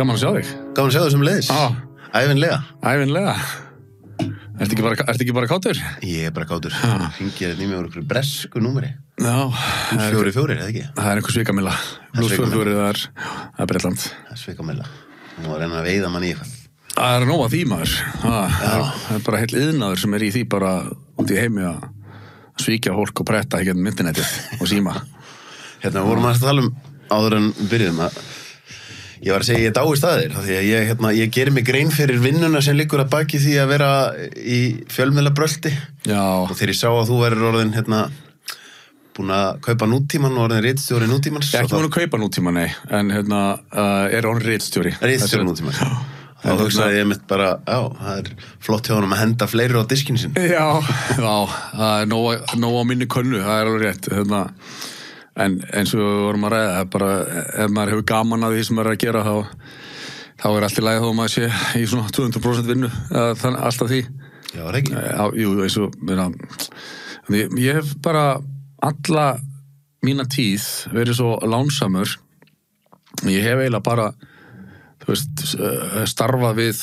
Gaman að sjá þig. Gaman að sjá þig sem leiðis. Ævinlega. Ertu ekki bara kátur? Ég bara kátur. Hringir þetta í mig úr einhverju bresku númeri. Já. 444, eða ekki? Það einhver svikamilla. Plus 44, það Bretland. Það svikamilla. Hún var að reyna að veiða mann í eitthvað. Það nóg að því maður. Það bara heill iðnaður sem í því bara út í heimi að svíkja fólk og pretta ekki internetið og síma. Hérna vorum að tala áður en byrjuðum að ég var að segja ég dái staðir því að ég gerir mig grein fyrir vinnuna sem liggur að baki því að vera í fjölmiðlabrölti. Já. Og þegar ég sá að þú værir orðin búin að kaupa nútíman og orðin ritstjóri nútímans. Ég er ekki búin að kaupa nútíman, nei, en er orðin ritstjóri. Ritstjóri nútímans. Þá hugsaði ég mitt bara, það er flott hjá honum að henda fleiri á diskinn sinn. Já, það er nóg á minni könnu, það er alveg rétt, en eins og við vorum að ræða, bara ef maður hefur gaman að því sem maður er að gera, þá er allt í lagi þó maður sé í svona 200% vinnu, alltaf því. Já, er ekki? Jú, eins og, ég hef bara alla mína tíð verið svo lánsamur, ég hef eiginlega bara starfað við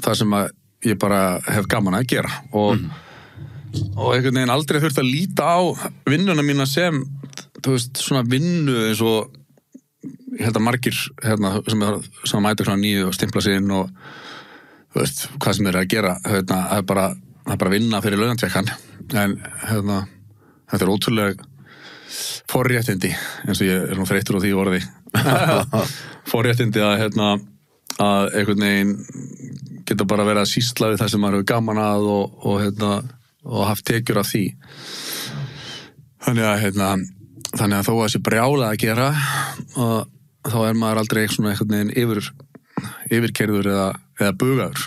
það sem að ég bara hef gaman að gera og einhvern veginn aldrei þurft að líta á vinnuna mína sem svona vinnu eins og ég held að margir sem mæta svona nýju og stimpla sig inn og hvað sem þeir að gera það er bara vinna fyrir launatjekkan en þetta er ótrúlega forréttindi eins og ég er nú þreyttur á því orði forréttindi að einhvern veginn geta bara verið að sýsla við það sem maður hefur gaman að og haft tekjur af því þannig að þó að þessi brjála að gera og þá er maður aldrei einhvern veginn yfirkeyrður eða bugaður.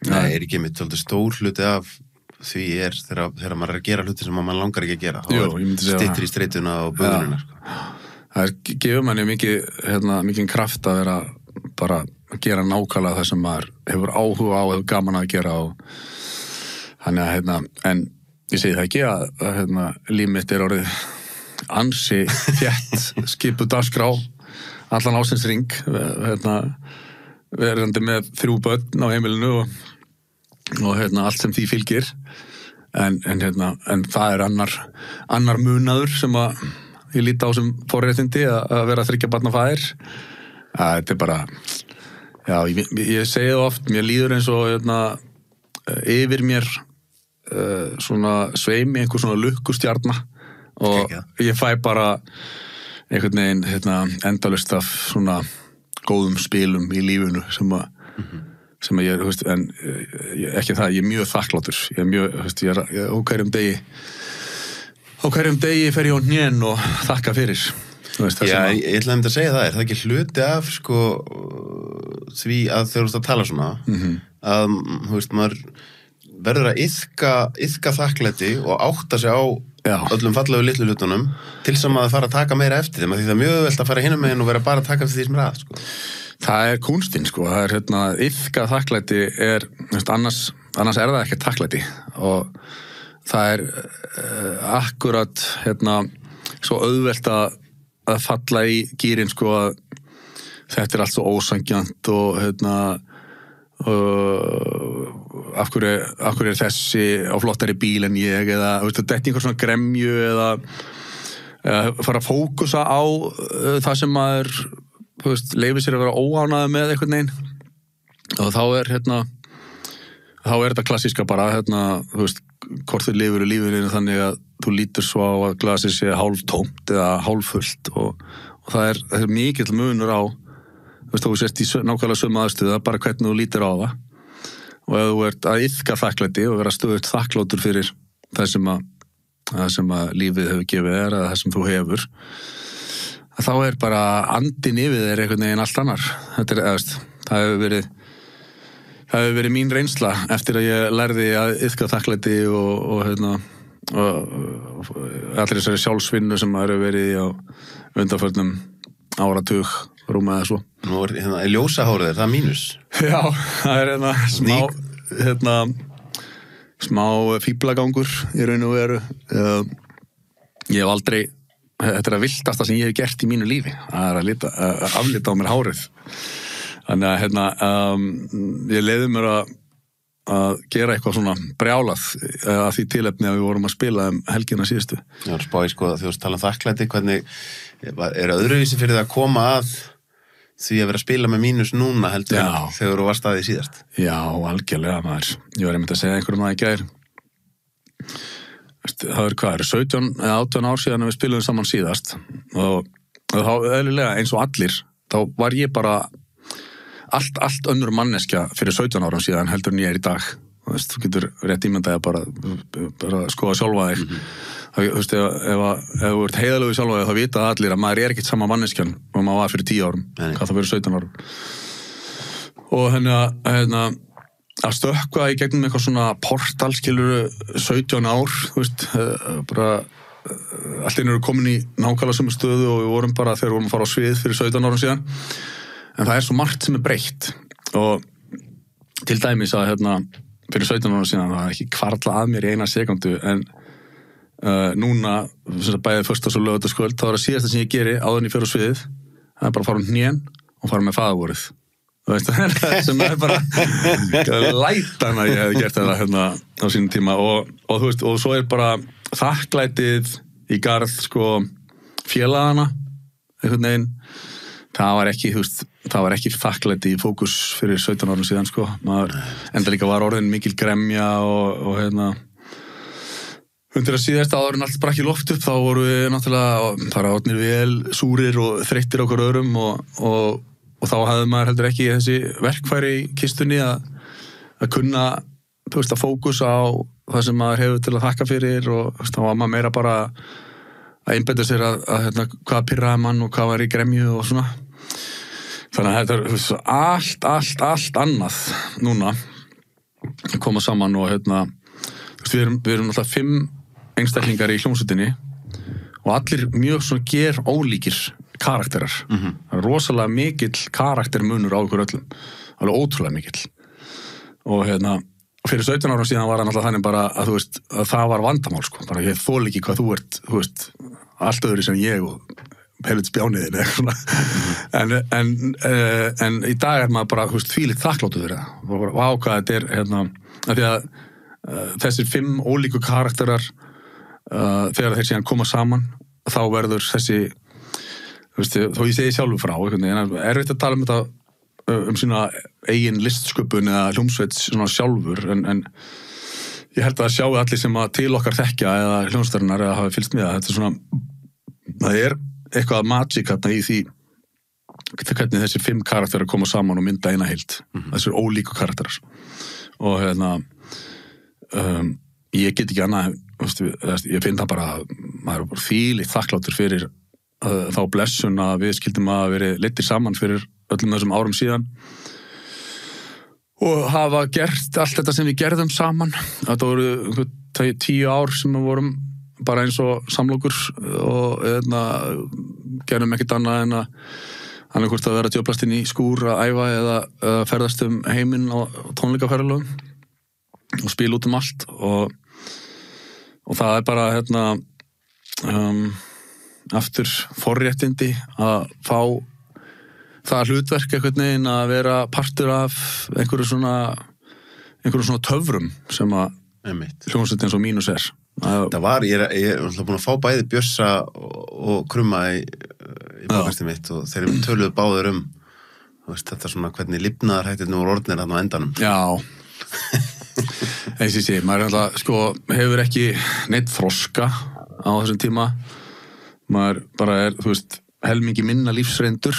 Nei, er ekki mitt stór hluti af því þegar maður er að gera hluti sem maður langar ekki að gera þá styttir í streituna og bugunina Það gefur manni mikið kraft að vera bara að gera nákvæmlega það sem maður hefur áhuga á og hefur gaman að gera og þannig að en ég segi það ekki að líf mitt er orðið ansi þétt skipuð dagskrá allan ásins hring verandi með 3 börn á heimilinu og allt sem því fylgir en það er annar munaður sem að ég líti á sem forréttindi að vera 3 barna faðir þetta er bara ég segi það oft, mér líður eins og yfir mér svona sveimi einhver svona lukkustjarna og ég fæ bara einhvern veginn endalaust af svona góðum spilum í lífinu sem að ég en ekki það, ég er mjög þakklátur ég er mjög, ég er á hverjum degi fer ég á hnén og þakka fyrir ég ætla að segja það er það ekki hluti af því að þegar þú ert að tala svona að maður verður að iðka þakklæti og átta sig á öllum fallegu litlu hlutunum til sem að fara að taka meira eftir þeim því það er mjög velt að fara hinum meginn og vera bara að taka eftir því sem er að Það er kúnstinn það er iðka þakklæti er annars er það ekki þakklæti og það er akkurat svo auðvelt að falla í gírinn að þetta er allt svo ósangjant og af hverju er þessi á flottari bíl en ég eða þetta er einhver svona gremju eða fara að fókusa á það sem maður leyfir sér að vera óánægður með einhvern veginn og þá er þetta klassíska bara hvort þau lifir í lífinu þannig að þú lítur svo á að glasið sé hálftómt eða hálffullt og það er mikill munur á þú sést í nákvæmlega sömu aðstöðu það er bara hvernig þú lítur á það og ef þú ert að iðka þakklæti og vera stöðugt þakklátur fyrir það sem að lífið hefur gefið þér eða það sem þú hefur þá er bara andinn yfir þér einhvern veginn allt annar það hefur verið mín reynsla eftir að ég lærði að iðka þakklæti og allir þessari sjálfsvinnu sem maður hefur verið í á undanförnum áratug rúma eða svo. Nú er ljósahárið, það mínus? Já, það er smá fíblagangur í raun og veru. Ég hef aldrei, þetta er að villtasta sem ég hef gert í mínu lífi, það er að aflita á mér hárið. Þannig að ég leiði mér að gera eitthvað svona brjálað að því tilefni að við vorum að spila helgina síðustu. Já, spáði sko að þú veist tala þakklæti, hvernig öðruvísi fyrir það að koma að því að vera að spila með mínus núna heldur þegar þú varst að því síðast? Já, algjörlega maður. Ég var einmitt að segja einhverjum það í gær. Það er 17 eða 18 ár síðan að við spiluðum saman síðast og þá eðlilega eins og allir, þá var ég bara allt önnur manneskja fyrir 17 árum síðan heldur en ég í dag. Þú getur rétt ímyndaði bara skoða sjálfa þig. Þú veist, ef þú ert heiðalegu sjálfa þig þá vita allir að maður ekkert sama manneskjan og maður var fyrir 10 árum, hvað það fyrir 17 árum. Og að stökkva í gegnum eitthvað svona portal, skilur 17 ár, þú veist, bara allt einu eru komin í nákvæmlega sömu stöðu og við vorum bara þegar við vorum að fara á svið fyrir 17 árum síðan. En það er svo margt sem er breytt og til dæmis að fyrir 17 árum síðan það ekki hvarfla að mér í eina sekundu en núna bæðið föstudags- og laugardagskvöld þá það síðasta sem ég geri áður en ég fer á sviðið það er bara að fara hnén og fara með faðarvorið. Þú veist, sem er bara lætan að ég hef gert þetta á sínum tíma og þú veist, og svo er bara þakklætið í garð félagana einhvern veginn. Það var ekki þakklæti í fókus fyrir 17 árum síðan, maður enda líka var orðin mikil gremja og undir að síðast áður en allt sprakk í loft upp, þá voru við náttúrulega bara orðnir vel súrir og þreyttir okkur öðrum og þá hafði maður heldur ekki þessi verkfæri í kistunni að kunna, þú veist, að fókus á það sem maður hefur til að þakka fyrir og þá var maður meira bara að einbeita sér að hvað pirraði mann og hvað var í gremju og svona. Þannig að þetta er allt annað núna að koma saman og við erum náttúrulega 5 einstaklingar í hljómsveitinni og allir mjög svona ólíkir karakterar. Það er rosalega mikill karaktermunur á ykkur öllum, alveg ótrúlega mikill. Og fyrir 17 árum síðan var það náttúrulega þannig bara að þú veist að það var vandamál bara ég þol ekki hvað þú ert, þú veist, allt öðru sem ég og helvits bjániðin eða svona. En í dag er maður bara, þú veist, þvílíkt þakkláttur fyrir það. Og bara ákvað þetta er af því að þessir 5 ólíku karakterar þegar þeir síðan koma saman þá verður þessi, þú veist, þó ég segi sjálfur frá, en erfitt að tala þetta sína eigin listsköpun eða hljómsveits svona sjálfur en ég held að sjáu allir sem að til okkar þekkja eða hljómsveitarinnar eða hafi fylgst með þetta er svona, það er eitthvað magic í því hvernig þessir 5 karakterar koma saman og mynda eina heild, þessir ólíku karakterar og ég get ekki annað, ég finn það bara maður er bara þvílíkt þakkláttur fyrir þá blessun að við skildum að vera leiddir saman fyrir öllum þessum árum síðan og hafa gert allt þetta sem við gerðum saman. Þetta voru 10 ár sem við vorum bara eins og samlokur og gerðum ekkert annað en að hvort að vera djöflast inn í skúr að æfa eða ferðast heiminn á tónleikaferðalögum og spila út allt og það er bara aftur forréttindi að fá það hlutverk einhvern veginn að vera partur af einhverju svona töfrum sem að hljómsveit eins og mínus er. Það var, ég er búin að fá bæði Bjössa og Krumma í bókastin mitt og þeir eru töluðu báður þetta svona hvernig lifnaðarhættirnir voru orðnir þarna á endanum. Já, eins og sé, maður hefur ekki neitt þroska á þessum tíma. Maður bara er, þú veist, helmingi minna lífsreyndur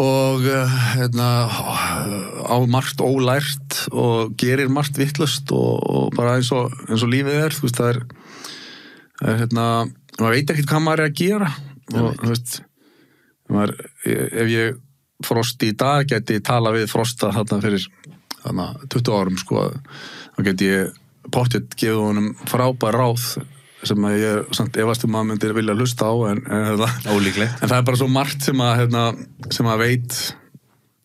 og á margt ólært og gerir margt vitlaust og bara eins og lífið er, þú veist, það er maður veit ekkert hvað maður er að gera og þú veist ef ég Frosti í dag geti tala við Frosta þarna fyrir 20 árum þá geti ég pottþétt gefið honum frábær ráð sem að ég samt efast maður myndir vilja hlusta á en það er bara svo margt sem að veit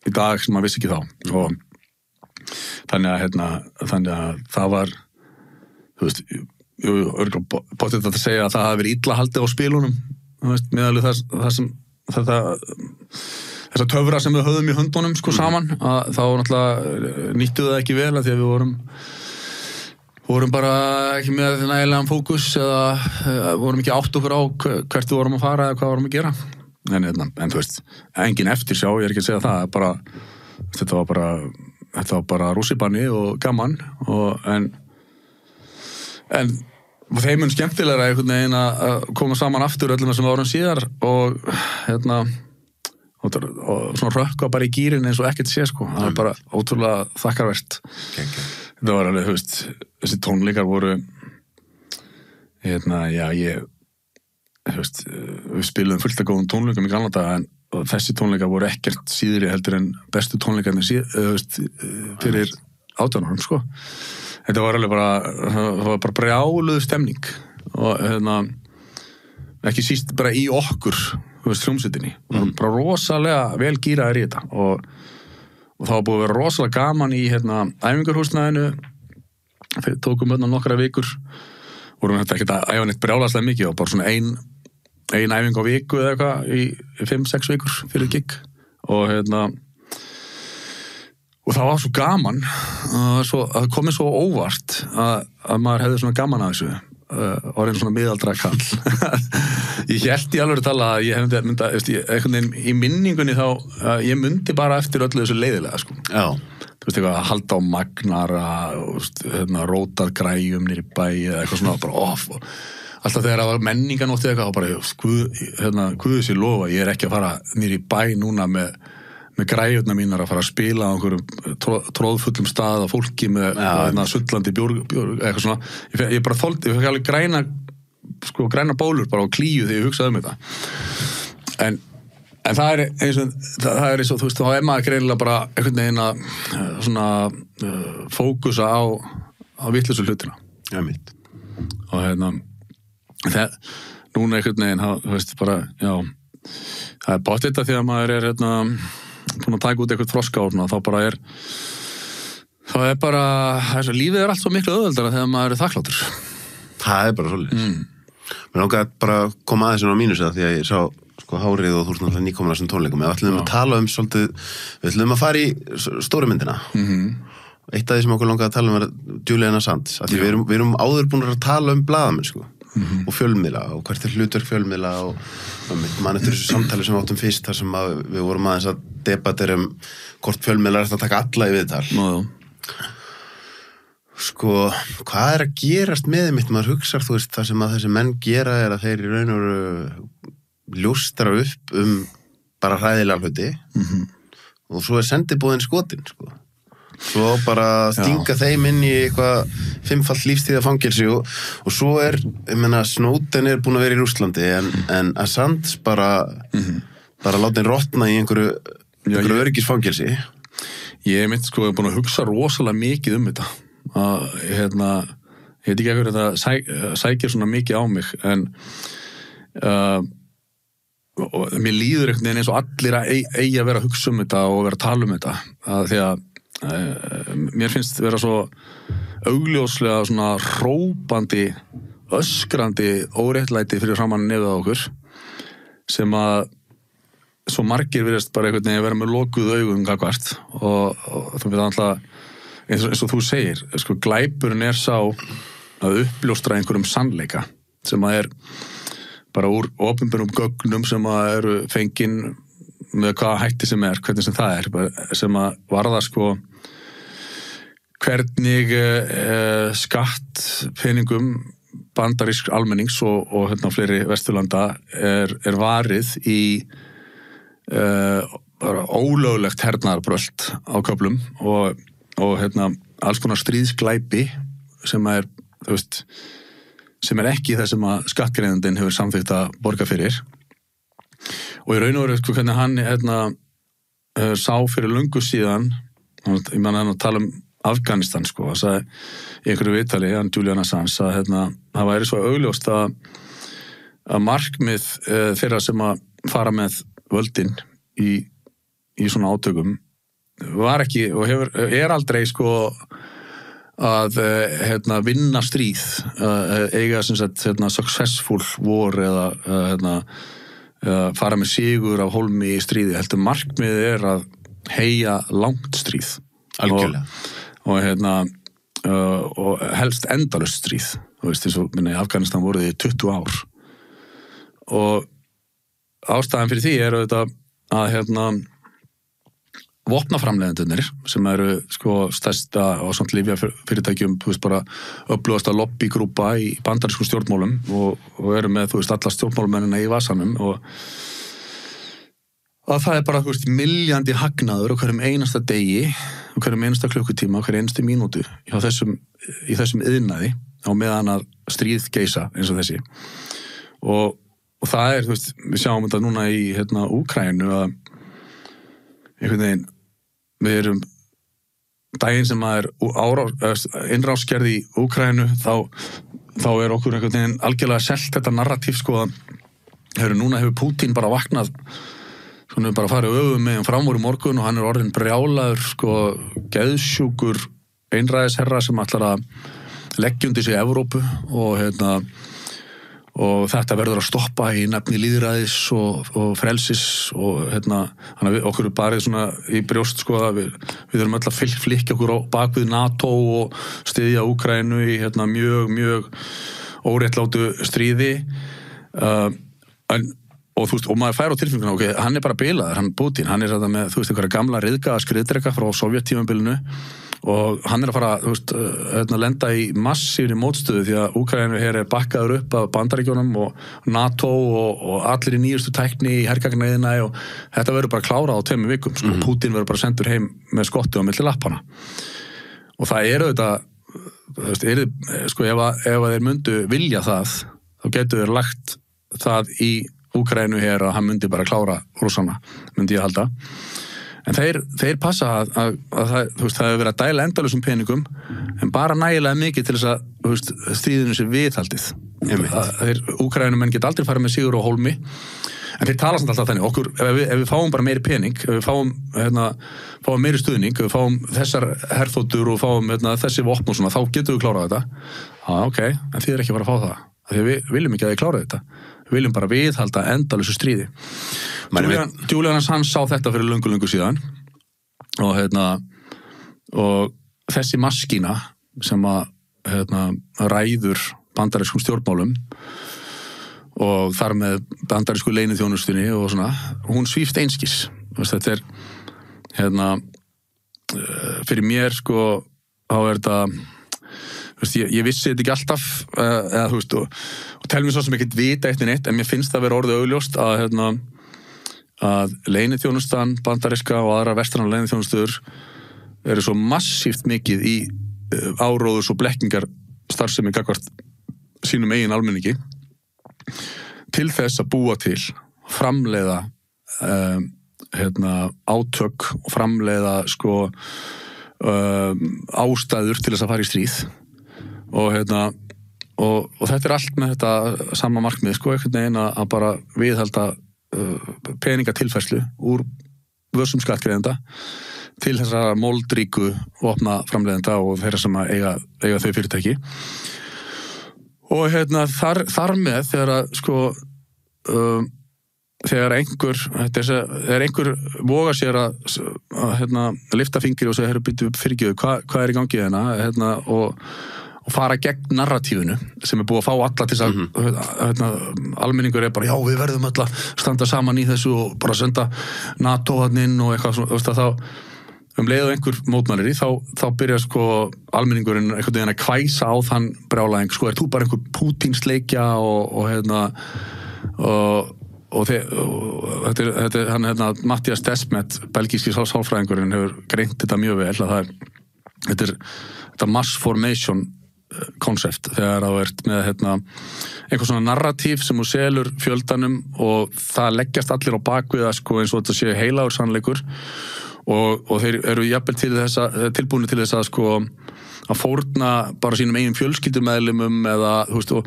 í dag sem maður vissi ekki þá og þannig að það var þú veist pottþétt að segja að það hafi verið illa haldið á spilunum þú veist meðalveg það sem þetta þessa töfra sem við höfðum í höndunum sko saman, að þá náttúrulega nýttu það ekki vel að því að við vorum bara ekki með nægilegan fókus eða vorum ekki átt okkur á hvert við vorum að fara eða hvað vorum að gera en þú veist, engin eftirsjá, ég er ekki að segja það bara, þetta var bara rússibanni og gaman en þeim mun skemmtilegra einhvern veginn að koma saman aftur öllum þessum árum síðar og svona rökkva bara í gírinn eins og ekkert sé sko, það er bara ótrúlega þakkarvert. Það var alveg, þú veist, þessi tónleikar voru þú veist, við spiluðum fullt af góðum tónleikum í gamla daga og þessi tónleikar voru ekkert síðri heldur en bestu tónleikarnir fyrir 18 árum sko. Þetta var alveg bara brjáluð stemning og ekki síst bara í okkur, þú veist, hljómsveitinni. Bara rosalega vel gíraðir í þetta og það var búið að vera rosalega gaman í æfingarhúsnæðinu, tókum nokkra vikur, vorum þetta ekkert að æfa neitt brjálaslega mikið og bara svona ein æfing á viku eða eitthvað í 5-6 vikur fyrir gig og það var svo gaman að komið svo óvart að maður hefði svona gaman að þessu orðin svona miðaldra kall ég hélt í alveg tala að ég hefði einhvern veginn í minningunni þá ég myndi bara eftir öllu þessu leiðilega sko. Já. Þú veist eitthvað að halda á magnara rótað græjum nýri bæ eða eitthvað svona bara alltaf þegar það var menninganótt eða eitthvað bara guðu sér lofa, ég er ekki að fara nýri bæ núna með græjurna mínar að fara að spila á einhverjum tróðfullum stað af fólki með sullandi bjór eitthvað svona, ég bara þoldi, ég fekk alveg græna bólur bara á klíu þegar ég hugsaði þetta en það er eins og þú veist, þá er maður greinilega bara einhvern veginn að svona fókusa á vitlausu hlutina mitt og núna einhvern veginn, þú veist, bara það er bátt þetta því að maður er búin að taka út eitthvað þroska og þá bara það er bara lífið er allt svo miklu auðveldara þegar maður er þakkláttur. Það er bara svolítið. Mér langaði bara að koma aðeins á mínusa því að ég sá hárið og þú ert náttúrulega nýkomin á þessum tónleikum. Við ætlum að tala svolítið, við ætlum að fara í stóru myndina. Eitt af því sem okkur langaði að tala er Julian Assange. Af því við erum áður búin að tala blaðamennsku og fjölmiðla og hvert er hlutverk fjölmiðla og mann eftir þessu samtali sem við áttum fyrst þar sem við vorum aðeins að debatera hvort fjölmiðla er að taka alla í viðtal. Hvað er að gerast með mitt? Maður hugsar, þú veist, það sem að þessi menn gera er að þeir í raun og ljóstra upp bara hræðilega hluti og svo er sendibúðin skotin, svo bara stinga þeim inn í eitthvað 5-falt lífstíðafangelsi og svo ég meina, Snowden er búin að vera í Rússlandi en Assange bara láta henn rotna í einhverju öryggisfangelsi. Ég mitt búin að hugsa rosalega mikið þetta ég veit ekki hverju þetta sækir svona mikið á mig en mér líður einhvern veginn eins og allir að eigi að vera að hugsa þetta og vera að tala þetta því að mér finnst vera svo augljóslega svona hrópandi, öskrandi óréttlæti fyrir framan nefið á okkur sem að svo margir virðast bara einhvern veginn að vera með lokuð augum gagnvart og þú veit alltaf eins og þú segir, glæpurinn er sá að uppljóstra einhverjum sannleika sem að bara úr opinberum gögnum sem að eru fengin með hvaða hætti sem hvernig sem það sem að varða hvernig skattpeningum bandarísk almennings og fleiri Vesturlanda er varið í bara ólöglegt hernaðarbrölt á köflum og alls konar stríðsglæpi sem þú veist, sem ekki það sem að skattgreiðandinn hefur samþykkt að borga fyrir og í raun og veru hvernig hann sá fyrir löngu síðan ég manna hann að tala Afganistan það sagði í einhverju viðtali hann Julian Assange að það væri svo augljóst að markmið þeirra sem að fara með völdin í svona átökum var ekki og er aldrei að vinna stríð eiga sem sagt successful war eða fara með sigur af hólmi í stríði, heldur markmiðið að heyja langt stríð Algjörlega. og helst endalaust stríð, þú veist, eins og í Afganistan voruð í 20 ár og ástæðan fyrir því auðvitað að vopnaframleiðendurnir sem eru sko stærsta og samt lyfjafyrirtækjum, þú veist, bara öflugasta lobbygrúpa í bandarískum stjórnmálum og eru með, þú veist, alla stjórnmálumennina í vasanum og það bara, þú veist, miljandi hagnaður á hverjum einasta degi, á hverjum einasta klukkutíma, á hverjum einasta mínútu í þessum iðnaði á meðan að stríð geisa eins og þessi og það þú veist, við sjáum þetta núna í Úkraínu að einhvern veginn, við erum daginn sem að innrásgerð í Úkraínu, þá okkur einhvern veginn algjörlega selt þetta narratív, sko, núna hefur Pútín bara vaknað, svona bara farið öfum með fram úr í morgun og hann orðinn brjálaður, sko, geðsjúkur einræðisherra sem ætlar að leggja undir sig Evrópu og þetta verður að stoppa í nafni lýðræðis og frelsis og okkur barið svona í brjóst, sko, að við erum öll að flikja okkur á bakvið NATO og styðja Úkraínu í mjög óréttlátu stríði og þú veist, og maður fær á tilfenguna, ok, hann bara bilaður, hann Putin, hann þetta með, þú veist, einhverja gamla ryðgaða skriðdreka frá sovjettímabilinu og hann að fara, þú veist, lenda í massífri mótstöðu því að Úkraínu hér bakkaður upp af Bandaríkjunum og NATO og allir í nýjustu tækni í hergagnaiðina og þetta verður bara klárað á 2 vikum, sko, Putin verður bara sendur heim með skottu á milli lappana og það auðvitað, þú veist, sko, ef þeir myndu vilja það, þá getur þeir lagt það í Úkraínu hér að hann myndi bara klára Rússana, myndi ég halda. En þeir passa að það, þú veist, það hefur verið að dæla endalausum peningum, en bara nægilega mikið til þess að, þú veist, stríðinu sé viðhaldið. Úkraínumenn geta aldrei farið með sigur á hólmi, en þeir tala samt alltaf þannig, okkur, ef við fáum bara meiri pening, ef við fáum meiri stuðning, ef við fáum þessar herþotur og fáum þessi vopn og svona, þá getum við klárað þetta. Ok, en þið ekki bara að fá það. Því við viljum ekki að þið klára þetta. Við viljum bara viðhalda endalausu stríði. Julian Assange sá þetta fyrir löngu síðan og þessi maskína sem að ræður bandarískum stjórnmálum og þar með bandarísku leyniþjónustunni og svona, hún svífst einskis. Þetta fyrir mér, sko, þá þetta ég vissi þetta ekki alltaf eða, þú veist, og tel mér svo sem ekkert vita eitt neitt, en mér finnst það vera orðið augljóst að leyniþjónustan, bandaríska og aðra vestrænar leyniþjónustur eru svo massíft mikið í áróðurs og blekkingar starfsemi gagnvart sínum eigin almenningi til þess að búa til, framleiða átök og framleiða, sko, ástæður til þess að fara í stríð og þetta allt með þetta sama markmið, sko, einhvern veginn að bara viðhalda peningatilfærslu úr vössum skattgreiðenda til þessara moldríku vopnaframleiðenda og þeirra sem eiga þau fyrirtæki og þar með þegar sko þegar einhver vogar sér að lifta fingri og segja, býttu fyrirgjöðu, hvað í gangi hérna og fara gegn narratífinu sem búið að fá alla til að almenningur bara, já, við verðum öll að standa saman í þessu og bara senda NATO-inn og eitthvað svona, þá leið og einhver mótmælir í, þá byrjar, sko, almenningurinn einhvern veginn að kvæsa á þann brjálæðing, sko, þú bara einhver Pútínsleikja og þetta hann Mattias Desmet, belgíski sálfræðingurinn, hefur greint þetta mjög vel að þetta er mass formation konsept, þegar það ert með einhver svona narratív sem þú selur fjöldanum og það leggjast allir á bakvið að, sko, eins og þetta sé heilagur sannleikur og þeir eru jafnvel tilbúinir til þess að, sko, að fórna bara sínum eigin fjölskyldumeðlimum eða, þú veist, og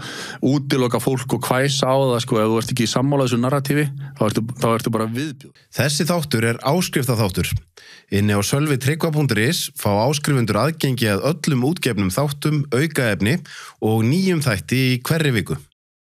útiloka fólk og hvæsa á það, sko, ef þú ert ekki í sammála þessu narratífi, þá ertu bara viðbjóð. Þessi þáttur er áskriftaþáttur. Inni á sölvitryggva.is fá áskrifundur aðgengi að öllum útgefnum þáttum, aukaefni og nýjum þætti í hverri viku.